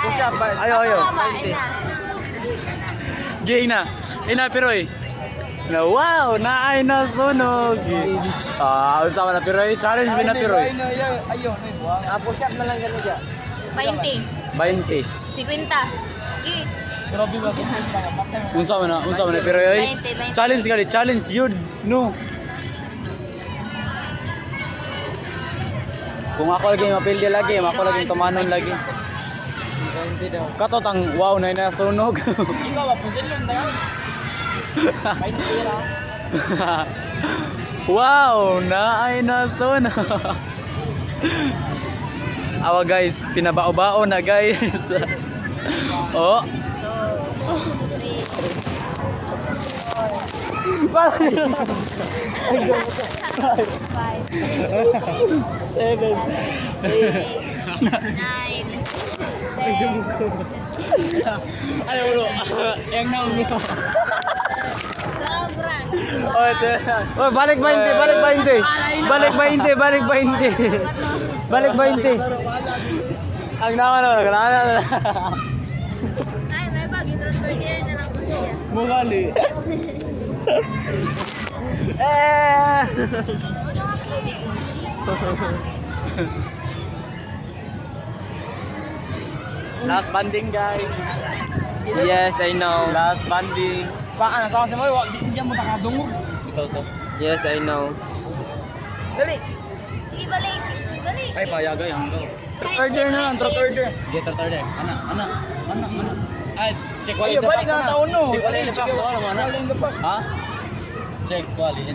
Push up. Ayo. Gay na. Ina piroy. Na wow, naay na sunog. Unsa man na piroy? Challenge ba na piroy? Ayun. Push up na lang gano'n dyan. 20. 20. 50. Grabe ba sa Unsa man na piroy? 20. Challenge gali, challenge yun. No. Kung ako lagi mapildi lagi, ako lagi tumanon lagi. Katot ang wow na nasunog. Ikaw ba? Pusin lang na yan. May natira. Wow, naay nasunog. Awa guys, pinabao-bao na guys. Oh. Seven. 9. Ay, bro. Yang naong mo. Sobrang. Oh, balik 20, balik 20. Balik 20, balik 20. Balik 20. Ang naman na, kanana na. Ay, may bag. I-transfer na lang po siya. Mugali. Eh. Last banding guys. Yes, I know. Last banding. Baka nasa kasi mo, di mo takadungog. Ito to. Yes, I know. Dali. Sige, balik. Balik. Ay payagay hanggaw. Truck order na lang, truck order. Get order. Ana. Ay, check Ay, balik na taon no. Check quality. Check quality. Ha? Check quality.